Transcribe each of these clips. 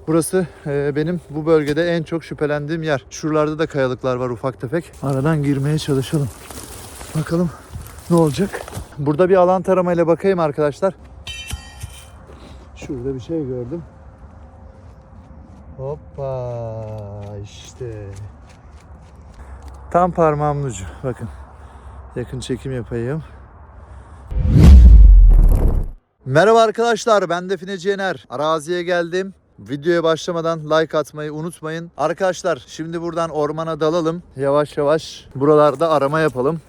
Burası benim bu bölgede en çok şüphelendiğim yer. Şuralarda da kayalıklar var ufak tefek. Aradan girmeye çalışalım. Bakalım ne olacak. Burada bir alan taramayla bakayım arkadaşlar. Şurada bir şey gördüm. Hoppa işte. Tam parmağımın ucu. Bakın. Yakın çekim yapayım. Merhaba arkadaşlar, ben Defineci Yener. Araziye geldim. Videoya başlamadan like atmayı unutmayın. Arkadaşlar şimdi buradan ormana dalalım. Yavaş yavaş buralarda arama yapalım.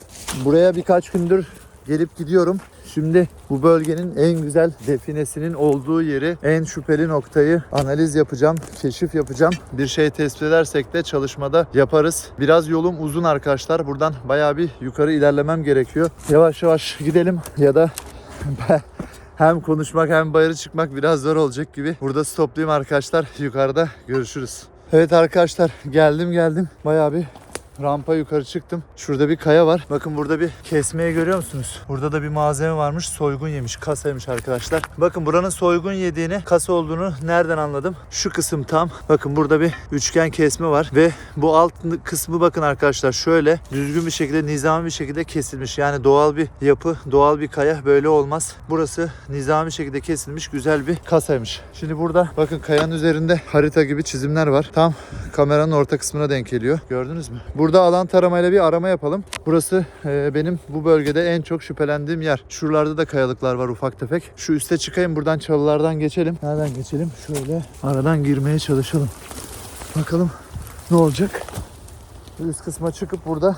Buraya birkaç gündür gelip gidiyorum. Şimdi bu bölgenin en güzel definesinin olduğu yeri, en şüpheli noktayı analiz yapacağım, keşif yapacağım. Bir şey tespit edersek de çalışmada yaparız. Biraz yolum uzun arkadaşlar. Buradan bayağı bir yukarı ilerlemem gerekiyor. Yavaş yavaş gidelim ya da hem konuşmak hem bayırı çıkmak biraz zor olacak gibi. Burada stoplayayım arkadaşlar. Yukarıda görüşürüz. Evet arkadaşlar, geldim. Bayağı bir rampa yukarı çıktım. Şurada bir kaya var. Bakın burada bir kesmeyi görüyor musunuz? Burada da bir malzeme varmış. Soygun yemiş. Kasaymış arkadaşlar. Bakın buranın soygun yediğini, kasa olduğunu nereden anladım? Şu kısım tam. Bakın burada bir üçgen kesme var. Ve bu alt kısmı bakın arkadaşlar şöyle düzgün bir şekilde, nizami bir şekilde kesilmiş. Yani doğal bir yapı, doğal bir kaya böyle olmaz. Burası nizami şekilde kesilmiş güzel bir kasaymış. Şimdi burada bakın kayanın üzerinde harita gibi çizimler var. Tam kameranın orta kısmına denk geliyor. Gördünüz mü? Burada alan taramayla bir arama yapalım. Burası benim bu bölgede en çok şüphelendiğim yer. Şuralarda da kayalıklar var ufak tefek. Şu üste çıkayım, buradan çalılardan geçelim. Nereden geçelim? Şöyle aradan girmeye çalışalım. Bakalım ne olacak? Üst kısma çıkıp burada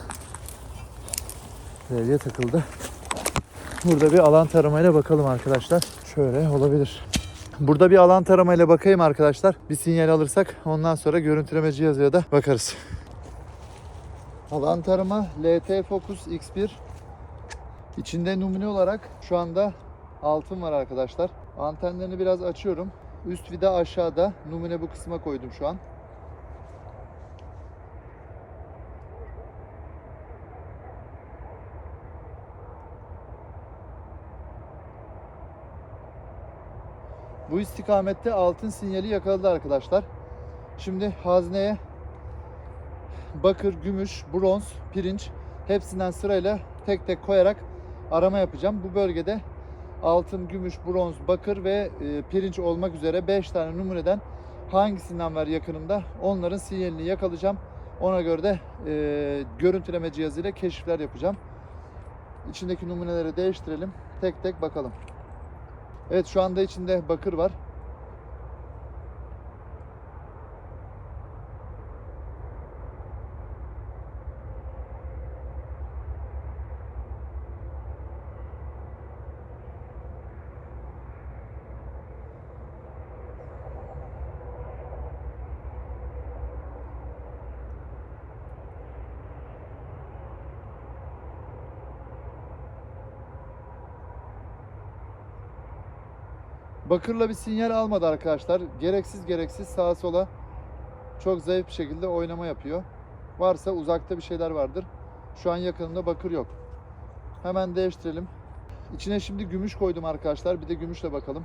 levye takıldı. Burada bir alan taramayla bakalım arkadaşlar. Şöyle olabilir. Burada bir alan taramayla bakayım arkadaşlar. Bir sinyal alırsak ondan sonra görüntüleme cihazıyla da bakarız. Alan tarama LT Focus X1. İçinde numune olarak şu anda altın var arkadaşlar. Antenlerini biraz açıyorum. Üst vida aşağıda. Numune bu kısma koydum şu an. Bu istikamette altın sinyali yakaladı arkadaşlar. Şimdi hazneye bakır, gümüş, bronz, pirinç hepsinden sırayla tek tek koyarak arama yapacağım. Bu bölgede altın, gümüş, bronz, bakır ve pirinç olmak üzere 5 tane numuneden hangisinden var yakınımda onların sinyalini yakalayacağım. Ona göre de görüntüleme cihazıyla keşifler yapacağım. İçindeki numuneleri değiştirelim. Tek tek bakalım. Evet, şu anda içinde bakır var. Bakırla bir sinyal almadı arkadaşlar. Gereksiz sağa sola çok zayıf bir şekilde oynama yapıyor. Varsa uzakta bir şeyler vardır. Şu an yakınında bakır yok. Hemen değiştirelim. İçine şimdi gümüş koydum arkadaşlar. Bir de gümüşle bakalım.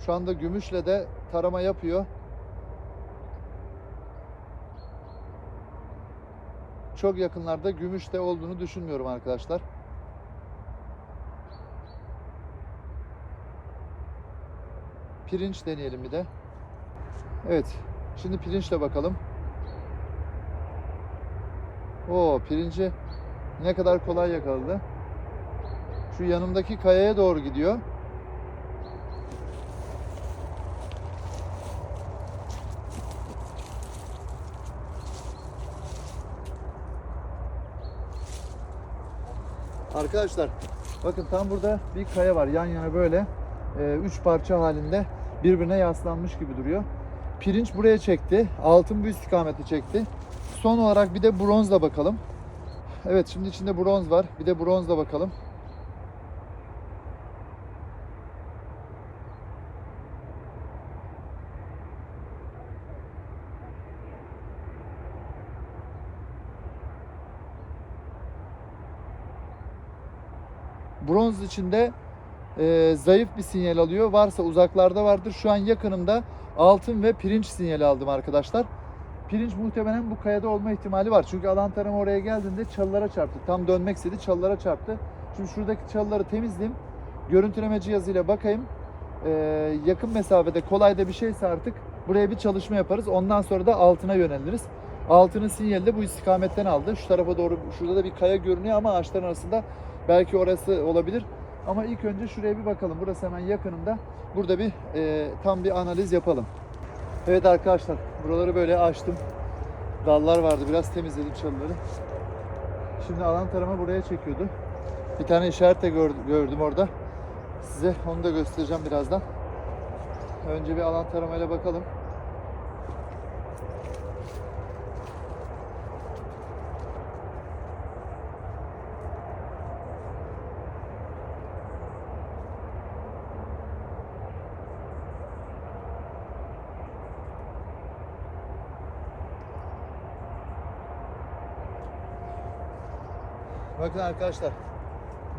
Şu anda gümüşle de tarama yapıyor. Çok yakınlarda gümüşte olduğunu düşünmüyorum arkadaşlar. Pirinç deneyelim bir de. Evet. Şimdi pirinçle bakalım. Oo, pirinci ne kadar kolay yakaladı. Şu yanımdaki kayaya doğru gidiyor. Arkadaşlar bakın tam burada bir kaya var. Yan yana böyle 3 parça halinde birbirine yaslanmış gibi duruyor. Pirinç buraya çekti. Altın bu istikamete çekti. Son olarak bir de bronzla bakalım. Evet, şimdi içinde bronz var. Bir de bronzla bakalım. Bronz içinde zayıf bir sinyal alıyor. Varsa uzaklarda vardır. Şu an yakınımda altın ve pirinç sinyali aldım arkadaşlar. Pirinç muhtemelen bu kayada olma ihtimali var. Çünkü alan tarama oraya geldiğinde çalılara çarptı. Tam dönmek istedi, çalılara çarptı. Şimdi şuradaki çalıları temizleyeyim. Görüntüleme cihazıyla bakayım. Yakın mesafede kolayda bir şeyse artık buraya bir çalışma yaparız. Ondan sonra da altına yöneliriz. Altının sinyali de bu istikametten aldı. Şu tarafa doğru, şurada da bir kaya görünüyor ama ağaçların arasında belki orası olabilir. Ama ilk önce şuraya bir bakalım. Burası hemen yakınımda. Burada bir tam bir analiz yapalım. Evet arkadaşlar, buraları böyle açtım. Dallar vardı, biraz temizledim çalıları. Şimdi alan tarama buraya çekiyordu. Bir tane işaret de gördüm orada. Size onu da göstereceğim birazdan. Önce bir alan taramayla bakalım. Bakın arkadaşlar,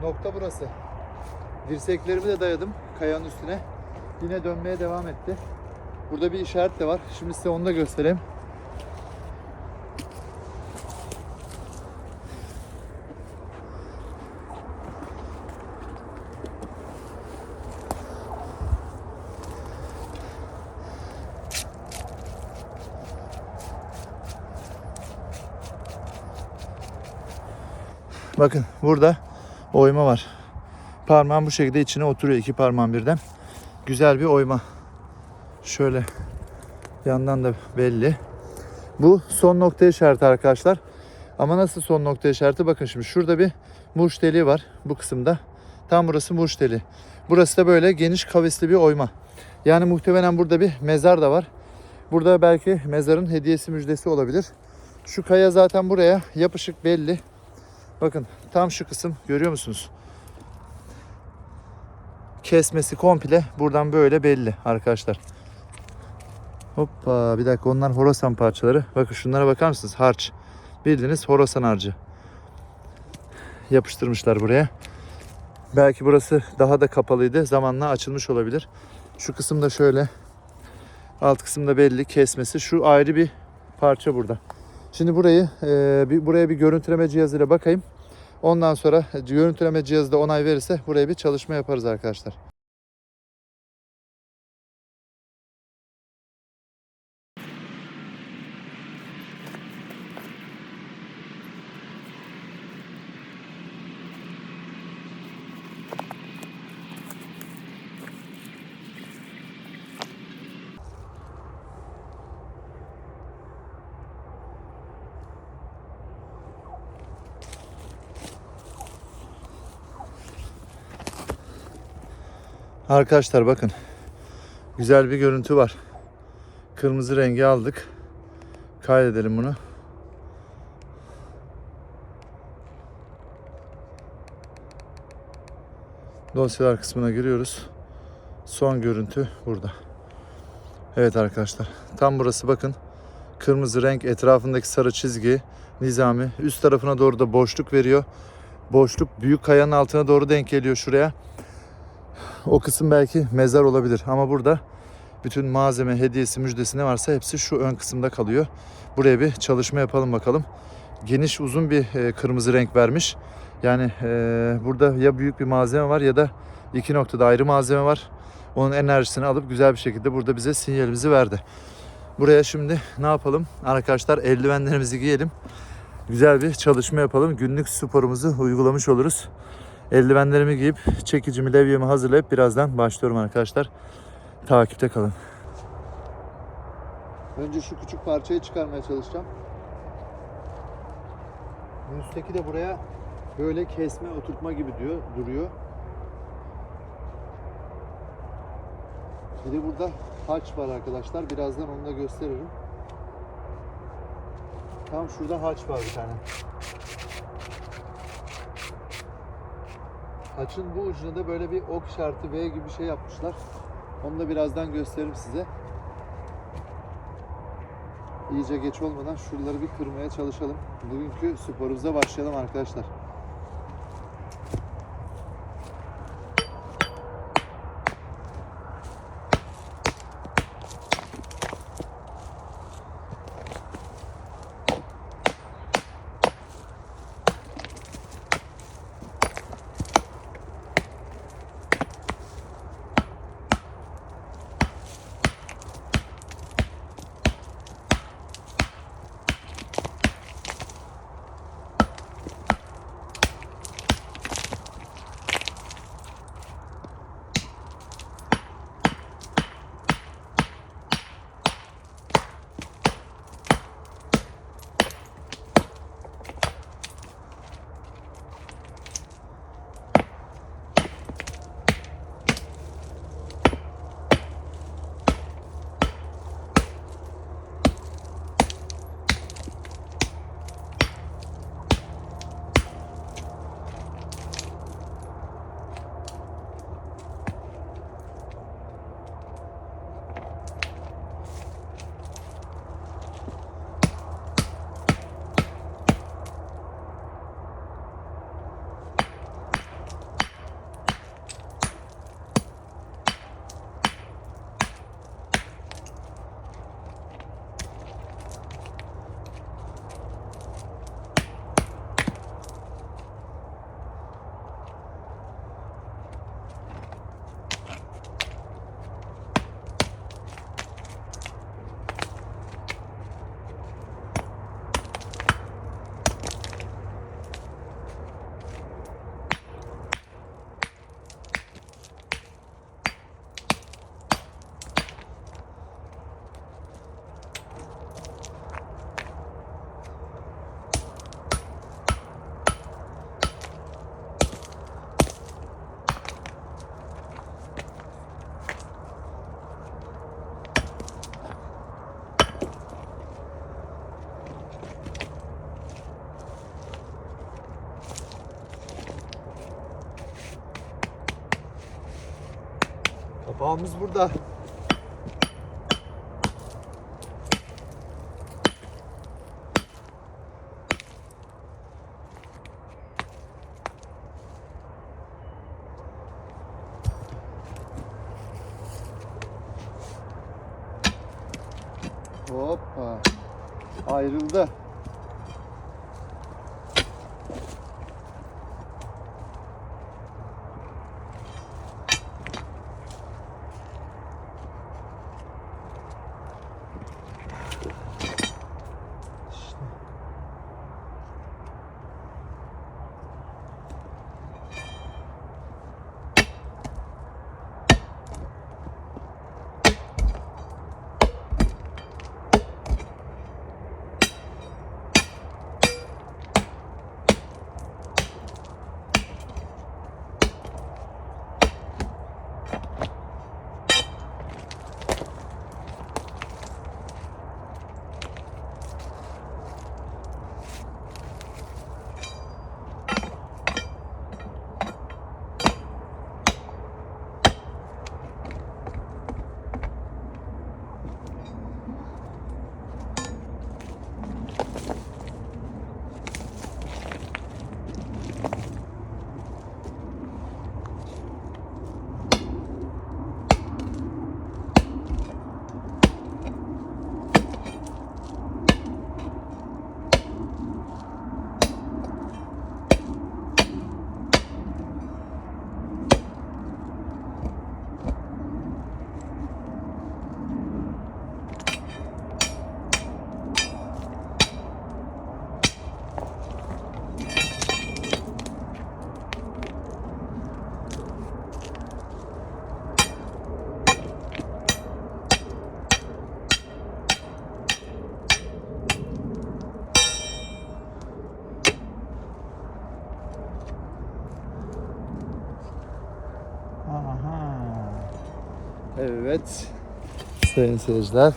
nokta burası. Dirseklerimi de dayadım kayanın üstüne. Yine dönmeye devam etti. Burada bir işaret de var. Şimdi size onu da göstereyim. Bakın burada oyma var. Parmağım bu şekilde içine oturuyor, iki parmağım birden. Güzel bir oyma. Şöyle yandan da belli. Bu son nokta işareti arkadaşlar. Ama nasıl son nokta işareti? Bakın şimdi şurada bir murç deliği var bu kısımda. Tam burası murç deliği. Burası da böyle geniş kavisli bir oyma. Yani muhtemelen burada bir mezar da var. Burada belki mezarın hediyesi müjdesi olabilir. Şu kaya zaten buraya yapışık belli. Bakın tam şu kısım görüyor musunuz? Kesmesi komple buradan böyle belli arkadaşlar. Hoppa, bir dakika, onlar Horasan parçaları. Bakın şunlara bakar mısınız? Harç. Bildiğiniz Horasan harcı. Yapıştırmışlar buraya. Belki burası daha da kapalıydı. Zamanla açılmış olabilir. Şu kısımda şöyle. Alt kısımda belli kesmesi. Şu ayrı bir parça burada. Şimdi buraya bir görüntüleme cihazıyla bakayım. Ondan sonra görüntüleme cihazı da onay verirse buraya bir çalışma yaparız arkadaşlar. Arkadaşlar bakın. Güzel bir görüntü var. Kırmızı rengi aldık. Kaydedelim bunu. Dosyalar kısmına giriyoruz. Son görüntü burada. Evet arkadaşlar. Tam burası bakın. Kırmızı renk, etrafındaki sarı çizgi, nizami. Üst tarafına doğru da boşluk veriyor. Boşluk büyük kayanın altına doğru denk geliyor şuraya. O kısım belki mezar olabilir ama burada bütün malzeme, hediyesi, müjdesi ne varsa hepsi şu ön kısımda kalıyor. Buraya bir çalışma yapalım bakalım. Geniş, uzun bir kırmızı renk vermiş. Yani burada ya büyük bir malzeme var ya da iki noktada ayrı malzeme var. Onun enerjisini alıp güzel bir şekilde burada bize sinyalimizi verdi. Buraya şimdi ne yapalım? Arkadaşlar eldivenlerimizi giyelim. Güzel bir çalışma yapalım. Günlük sporumuzu uygulamış oluruz. Eldivenlerimi giyip çekicimi, levyemi hazırlayıp birazdan başlıyorum arkadaşlar. Takipte kalın. Önce şu küçük parçayı çıkarmaya çalışacağım. Üstteki de buraya böyle kesme, oturtma gibi duruyor. Bir de burada haç var arkadaşlar. Birazdan onu da gösteririm. Tam şurada haç var bir tane. Haçın bu ucuna da böyle bir ok işareti V gibi bir şey yapmışlar. Onu da birazdan gösteririm size. İyice geç olmadan şuraları bir kırmaya çalışalım. Bugünkü sporumuza başlayalım arkadaşlar. Bağımız burada. Hoppa. Ayrıldı. Aha. Evet. Sayın seyirciler.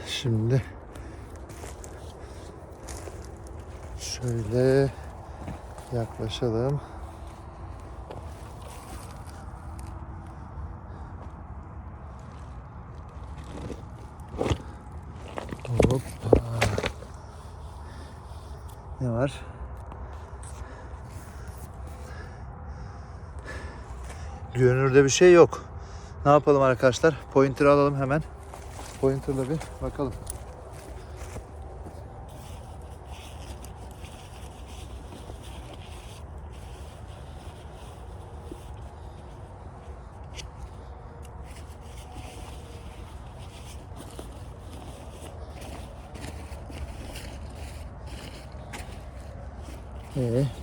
Şimdi şöyle yaklaşalım. Hoppa. Ne var? Görünürde bir şey yok. Ne yapalım arkadaşlar? Pointer'ı alalım hemen. Pointer'la bir bakalım.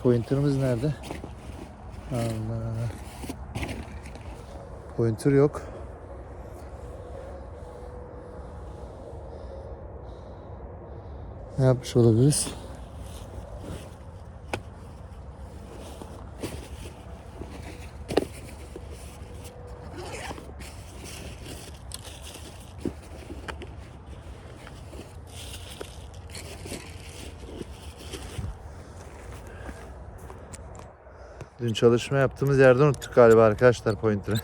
Pointer'ımız nerede? Allah. Pointer yok. Ne yapmış olabiliriz? Dün çalışma yaptığımız yerde unuttuk galiba arkadaşlar pointer'ı.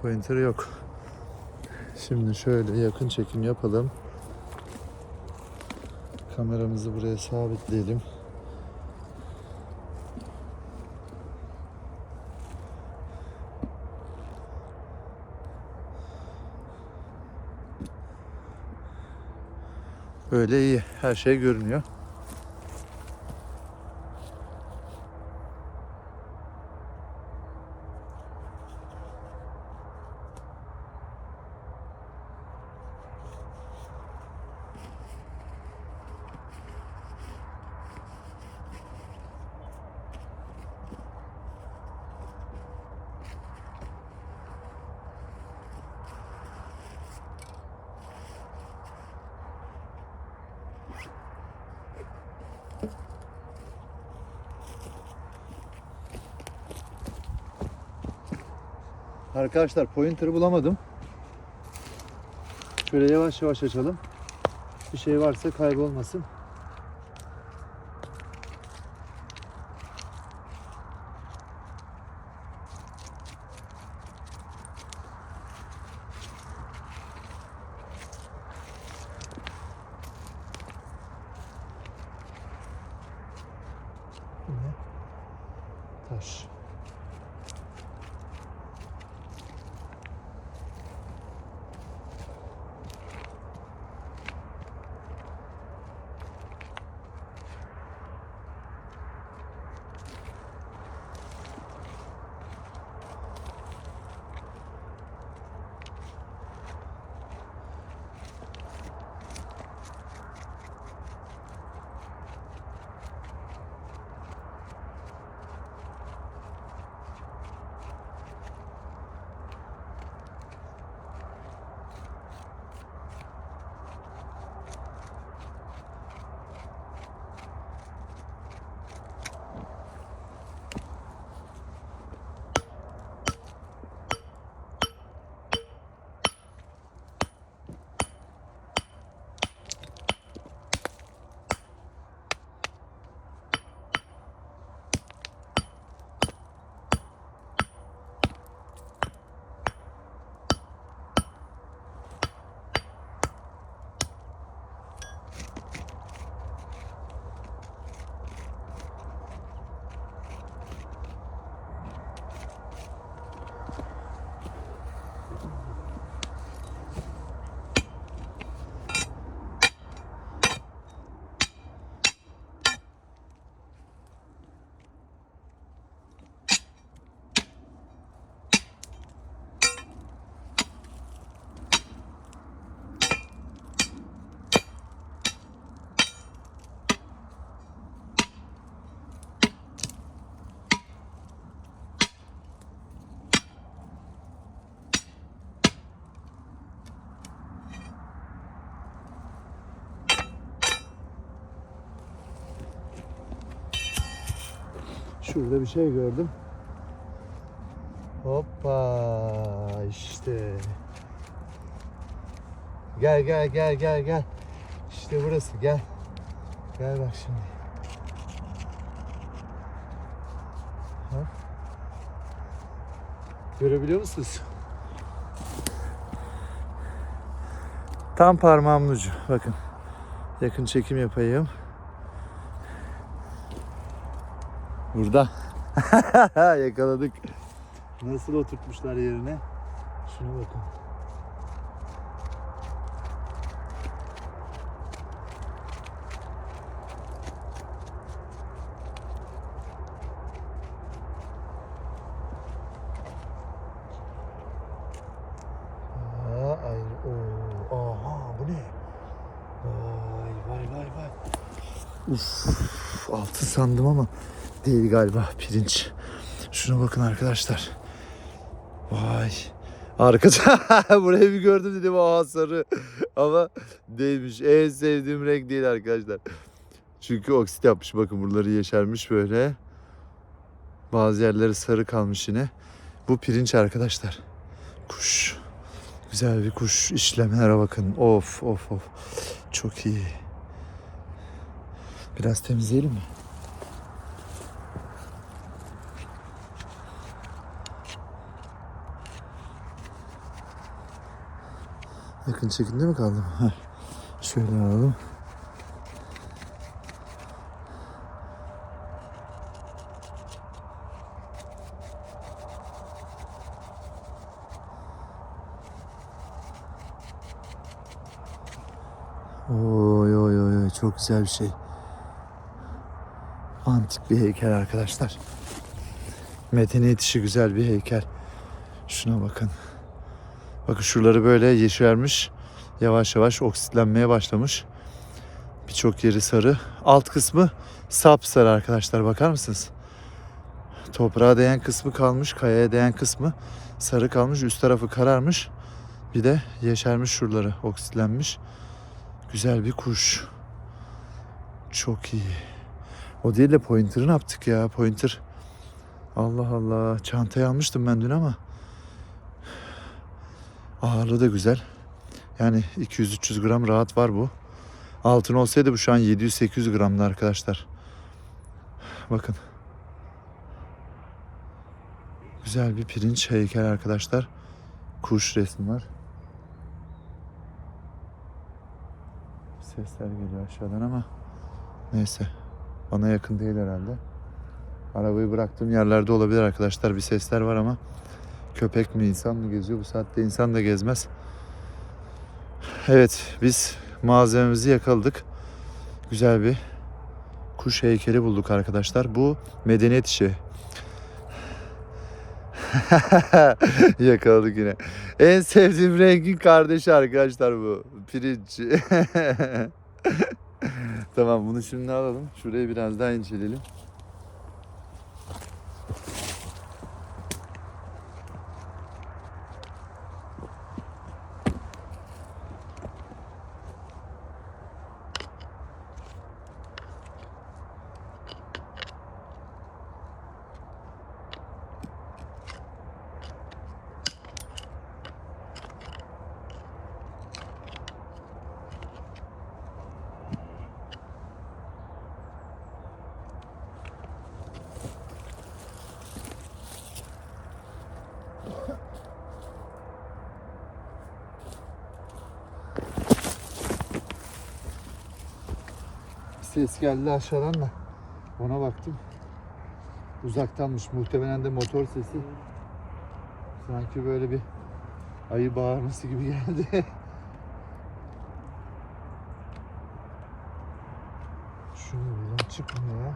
Pointer yok. Şimdi şöyle yakın çekim yapalım. Kameramızı buraya sabitleyelim. Böyle iyi. Her şey görünüyor. Arkadaşlar pointer'ı bulamadım. Şöyle yavaş yavaş açalım. Bir şey varsa kaybolmasın. Bu ne? Taş. Şurada bir şey gördüm. Hoppa işte. Gel gel gel gel gel. İşte burası, gel. Gel bak şimdi. Ha? Görebiliyor musunuz? Tam parmağımın ucu. Bakın. Yakın çekim yapayım. Burada. Yakaladık. Nasıl oturtmuşlar yerine? Şuna bakın. Aha bu ne? Vay. Uf, altın sandım ama değil galiba, pirinç. Şuna bakın arkadaşlar. Vay. Arkada burayı bir gördüm dedim, aha sarı. Ama değilmiş. En sevdiğim renk değil arkadaşlar. Çünkü oksit yapmış. Bakın buraları yeşermiş böyle. Bazı yerleri sarı kalmış yine. Bu pirinç arkadaşlar. Kuş. Güzel bir kuş. İşlemlere bakın. Of. Çok iyi. Biraz temizleyelim mi? Yakın çekimde mi kaldım? Heh. Şöyle alalım. Oy, çok güzel bir şey. Antik bir heykel arkadaşlar. Medeniyet işi güzel bir heykel. Şuna bakın. Bakın şuraları böyle yeşermiş. Yavaş yavaş oksitlenmeye başlamış. Birçok yeri sarı. Alt kısmı sapsarı arkadaşlar, bakar mısınız? Toprağa değen kısmı kalmış, kayaya değen kısmı sarı kalmış. Üst tarafı kararmış. Bir de yeşermiş şuraları, oksitlenmiş. Güzel bir kuş. Çok iyi. O değil de pointer'ı ne yaptık ya? Pointer. Allah Allah. Çantayı almıştım ben dün ama Ağırlığı da güzel. Yani 200-300 gram rahat var bu. Altın olsaydı bu şu an 700-800 gramdı arkadaşlar. Bakın. Güzel bir pirinç heykel arkadaşlar. Kuş resmi var. Sesler geliyor aşağıdan ama neyse. Bana yakın değil herhalde. Arabayı bıraktığım yerlerde olabilir arkadaşlar. Bir sesler var ama köpek mi insan mı geziyor? Bu saatte insan da gezmez. Evet, biz malzememizi yakaladık. Güzel bir kuş heykeli bulduk arkadaşlar. Bu medeniyet işi. Yakaladık yine. En sevdiğim rengin kardeşi arkadaşlar bu. Pirinç. Tamam, bunu şimdi alalım. Şurayı biraz daha inceleyelim. Ses geldi aşağıdan da ona baktım. Uzaktanmış, muhtemelen de motor sesi. Sanki böyle bir ayı bağırması gibi geldi. Şunu buradan çıkmıyor ya.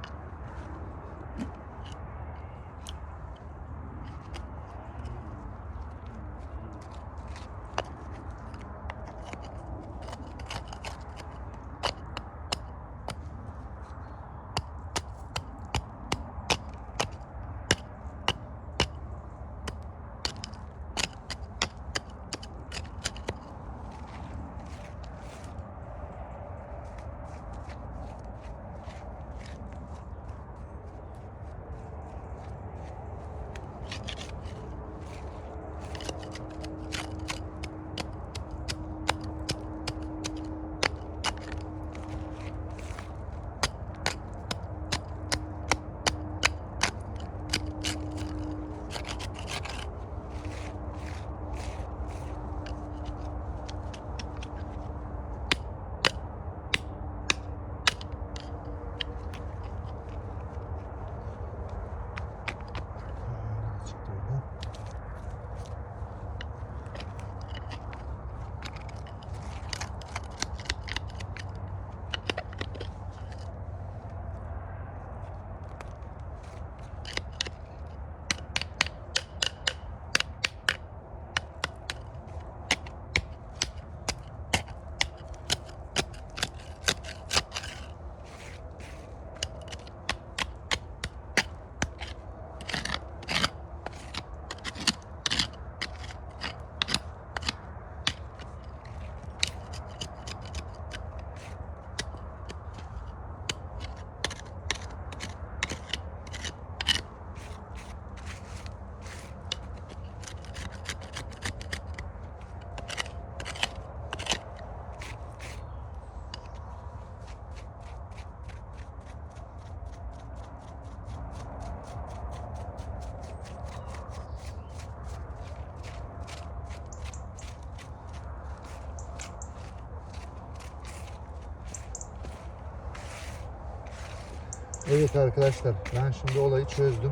Evet arkadaşlar, ben şimdi olayı çözdüm.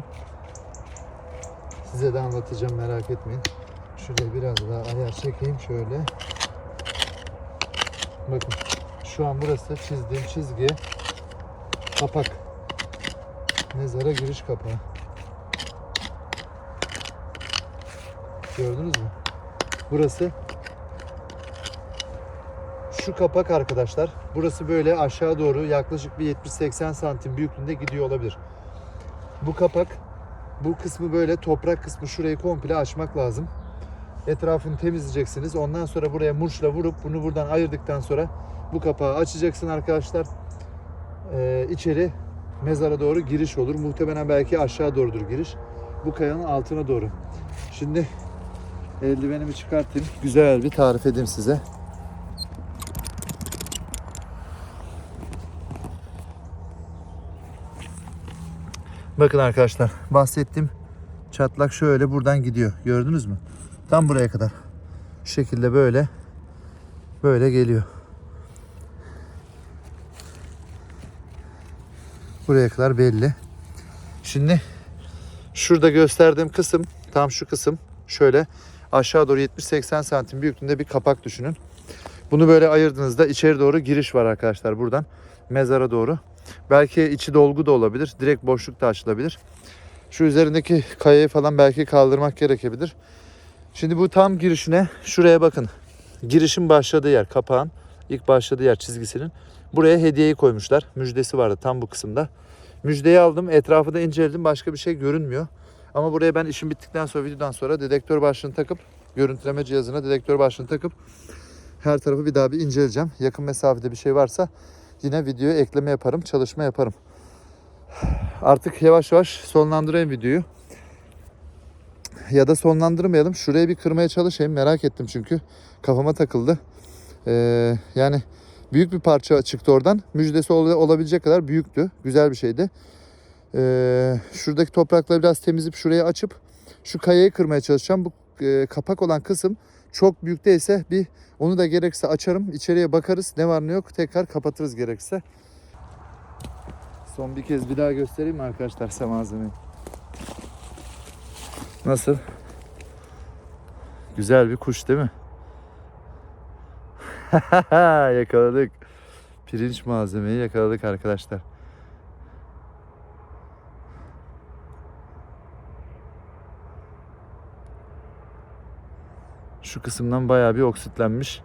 Size de anlatacağım, merak etmeyin. Şuraya biraz daha ayar çekeyim şöyle. Bakın, şu an burası çizdiğim çizgi kapak. Mezara giriş kapağı. Gördünüz mü? Burası şu kapak arkadaşlar. Burası böyle aşağı doğru yaklaşık bir 70-80 santim büyüklüğünde gidiyor olabilir. Bu kapak, bu kısmı böyle toprak kısmı, şurayı komple açmak lazım. Etrafını temizleyeceksiniz. Ondan sonra buraya murçla vurup bunu buradan ayırdıktan sonra bu kapağı açacaksın arkadaşlar. İçeri mezara doğru giriş olur. Muhtemelen belki aşağı doğrudur giriş. Bu kayanın altına doğru. Şimdi Eldivenimi çıkartayım. Güzel bir tarif edeyim size. Bakın arkadaşlar, bahsettiğim çatlak şöyle buradan gidiyor. Gördünüz mü? Tam buraya kadar. Şu şekilde böyle geliyor. Buraya kadar belli. Şimdi şurada gösterdiğim kısım, tam şu kısım şöyle aşağı doğru 70-80 santim büyüklüğünde bir kapak düşünün. Bunu böyle ayırdığınızda içeri doğru giriş var arkadaşlar buradan mezara doğru. Belki içi dolgu da olabilir. Direkt boşluk da açılabilir. Şu üzerindeki kayayı falan belki kaldırmak gerekebilir. Şimdi bu tam girişine şuraya bakın. Girişin başladığı yer, kapağın ilk başladığı yer çizgisinin. Buraya hediyeyi koymuşlar. Müjdesi vardı tam bu kısımda. Müjdeyi aldım. Etrafı da inceledim. Başka bir şey görünmüyor. Ama buraya ben işim bittikten sonra, videodan sonra dedektör başlığını takıp, görüntüleme cihazına dedektör başlığını takıp her tarafı bir daha bir inceleyeceğim. Yakın mesafede bir şey varsa yine videoya ekleme yaparım, çalışma yaparım. Artık yavaş yavaş sonlandırayım videoyu. Ya da sonlandırmayalım. Şurayı bir kırmaya çalışayım. Merak ettim çünkü. Kafama takıldı. Yani büyük bir parça çıktı oradan. Müjdesi olabilecek kadar büyüktü. Güzel bir şeydi. Şuradaki toprakları biraz temizleyip şurayı açıp şu kayayı kırmaya çalışacağım. Bu kapak olan kısım çok büyük değilse bir onu da gerekirse açarım. İçeriye bakarız. Ne var ne yok tekrar kapatırız gerekirse. Son bir kez bir daha göstereyim mi arkadaşlar size malzemeyi? Nasıl? Güzel bir kuş değil mi? Yakaladık. Pirinç malzemeyi yakaladık arkadaşlar. Şu kısımdan bayağı bir oksitlenmiş.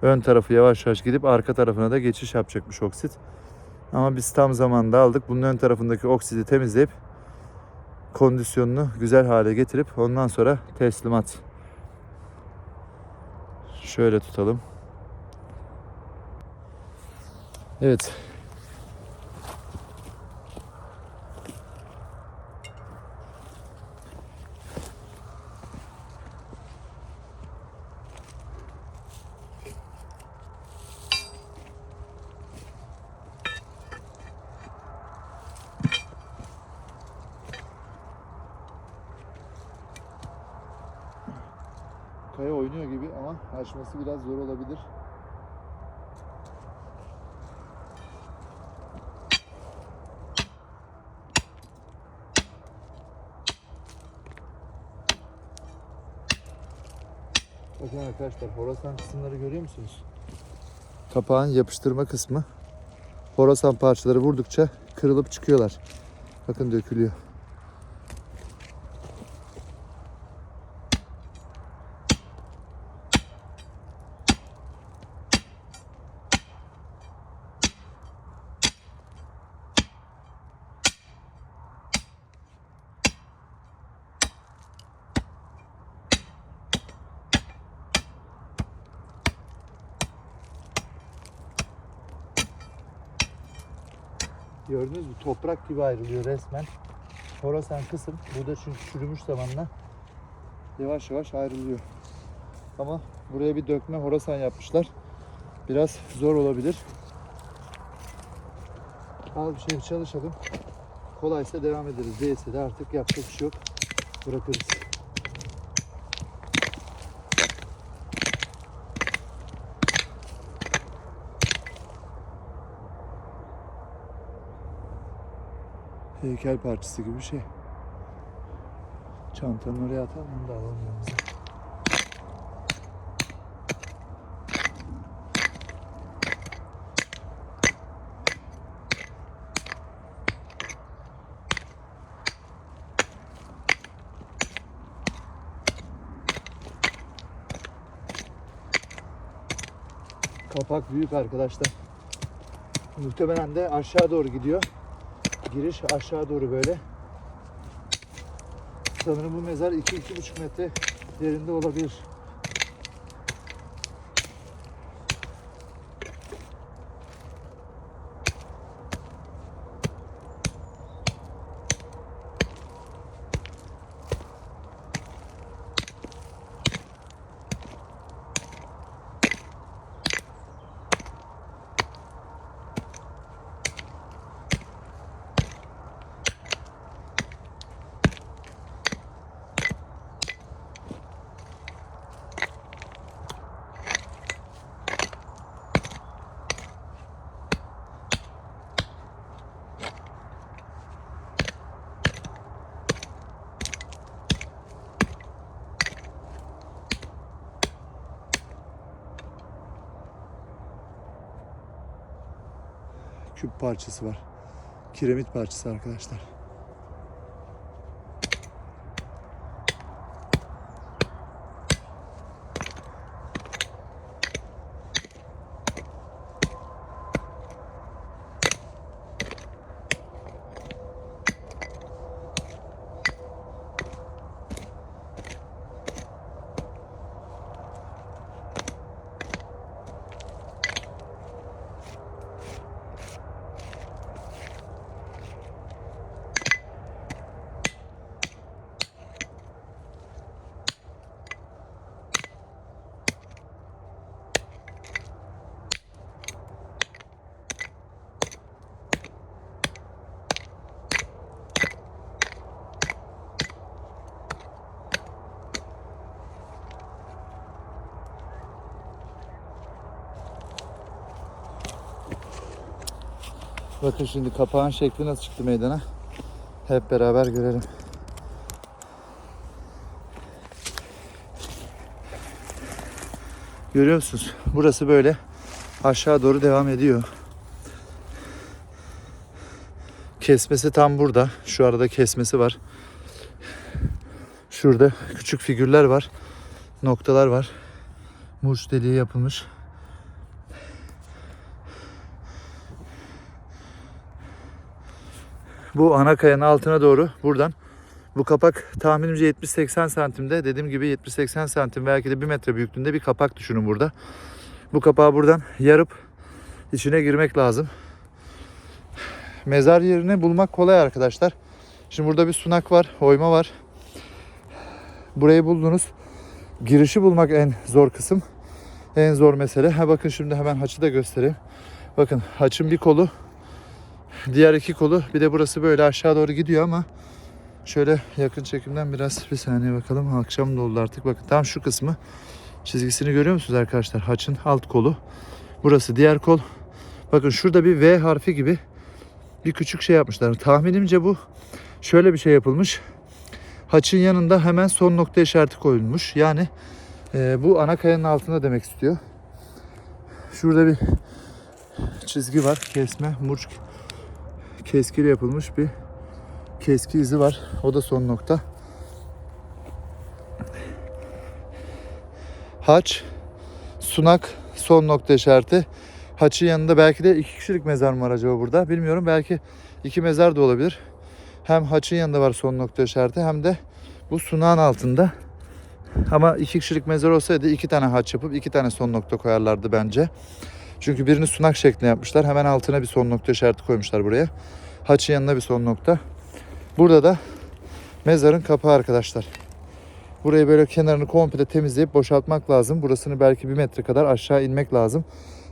Ön tarafı yavaş yavaş gidip arka tarafına da geçiş yapacakmış oksit. Ama biz tam zamanında aldık. Bunun ön tarafındaki oksidi temizleyip kondisyonunu güzel hale getirip ondan sonra teslimat. Şöyle tutalım. Evet. Kaya oynuyor gibi ama açması biraz zor olabilir. Bakın arkadaşlar, horasan kısımları görüyor musunuz? Kapağın yapıştırma kısmı. Horasan parçaları vurdukça kırılıp çıkıyorlar. Bakın dökülüyor. Gördünüz mü? Toprak gibi ayrılıyor resmen. Horasan kısım. Burada çünkü çürümüş zamanla yavaş yavaş ayrılıyor. Ama buraya bir dökme horasan yapmışlar. Biraz zor olabilir. Az bir şey çalışalım. Kolaysa devam ederiz. Değilse de artık yapacak bir şey yok. Bırakırız. Heykel parçası gibi bir şey. Çantanın oraya atalım, onu da alalım yanımıza. Kapak büyük arkadaşlar. Muhtemelen de aşağı doğru gidiyor. Giriş aşağı doğru böyle. Sanırım bu mezar 2-2,5 metre derinde olabilir. küp parçası var. Kiremit parçası arkadaşlar. Bakın şimdi kapağın şekli nasıl çıktı meydana. Hep beraber görelim. Görüyor musunuz? Burası böyle aşağı doğru devam ediyor. Kesmesi tam burada. Şu arada kesmesi var. Şurada küçük figürler var. Noktalar var. Murç deliği yapılmış. Bu ana kayanın altına doğru buradan. Bu kapak tahminimce 70-80 santimde. Dediğim gibi 70-80 santim belki de 1 metre büyüklüğünde bir kapak düşünün burada. Bu kapağı buradan yarıp içine girmek lazım. Mezar yerini bulmak kolay arkadaşlar. Şimdi burada bir sunak var, oyma var. Burayı buldunuz. Girişi bulmak en zor kısım. En zor mesele. Bakın şimdi hemen haçı da göstereyim. Bakın haçın bir kolu, diğer iki kolu, bir de burası böyle aşağı doğru gidiyor ama şöyle yakın çekimden biraz bir saniye bakalım. Akşam da oldu artık. Bakın tam şu kısmı çizgisini görüyor musunuz arkadaşlar? Haçın alt kolu. Burası diğer kol. Bakın şurada bir V harfi gibi bir küçük şey yapmışlar. Tahminimce bu şöyle bir şey yapılmış. Haçın yanında hemen son nokta işareti koyulmuş. Yani bu ana kayanın altında demek istiyor. Şurada bir çizgi var. Kesme, murç keskiyle yapılmış bir keski izi var. O da son nokta. Haç, sunak, son nokta işareti. Haçın yanında belki de 2 kişilik mezar mı var acaba burada? Bilmiyorum. Belki 2 mezar da olabilir. Hem haçın yanında var son nokta işareti hem de bu sunağın altında. Ama 2 kişilik mezar olsaydı 2 tane haç yapıp 2 tane son nokta koyarlardı bence. Çünkü birini sunak şeklinde yapmışlar. Hemen altına bir son nokta işareti koymuşlar buraya. Haçın yanına bir son nokta. Burada da mezarın kapağı arkadaşlar. Burayı böyle kenarını komple temizleyip boşaltmak lazım. Burasını belki 1 metre kadar aşağı inmek lazım.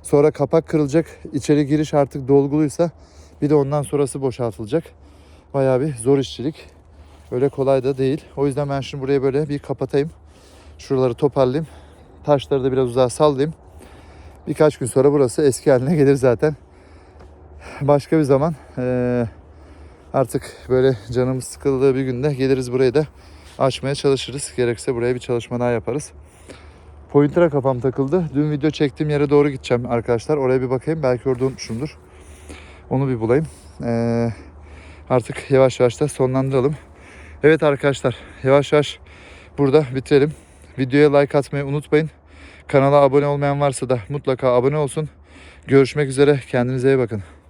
Sonra kapak kırılacak. İçeri giriş artık dolguluysa bir de ondan sonrası boşaltılacak. Bayağı bir zor işçilik. Öyle kolay da değil. O yüzden ben şimdi burayı böyle bir kapatayım. Şuraları toparlayayım. Taşları da biraz uzağa sallayayım. Birkaç gün sonra burası eski haline gelir zaten. Başka bir zaman artık böyle canımız sıkıldığı bir günde geliriz burayı da açmaya çalışırız. Gerekirse buraya bir çalışma daha yaparız. Pointer'a kafam takıldı. Dün video çektiğim yere doğru gideceğim arkadaşlar. Oraya bir bakayım. Belki orada unutmuşumdur. Onu bir bulayım. Artık yavaş yavaş da sonlandıralım. Evet arkadaşlar, yavaş yavaş burada bitirelim. Videoya like atmayı unutmayın. Kanala abone olmayan varsa da mutlaka abone olsun. Görüşmek üzere. Kendinize iyi bakın.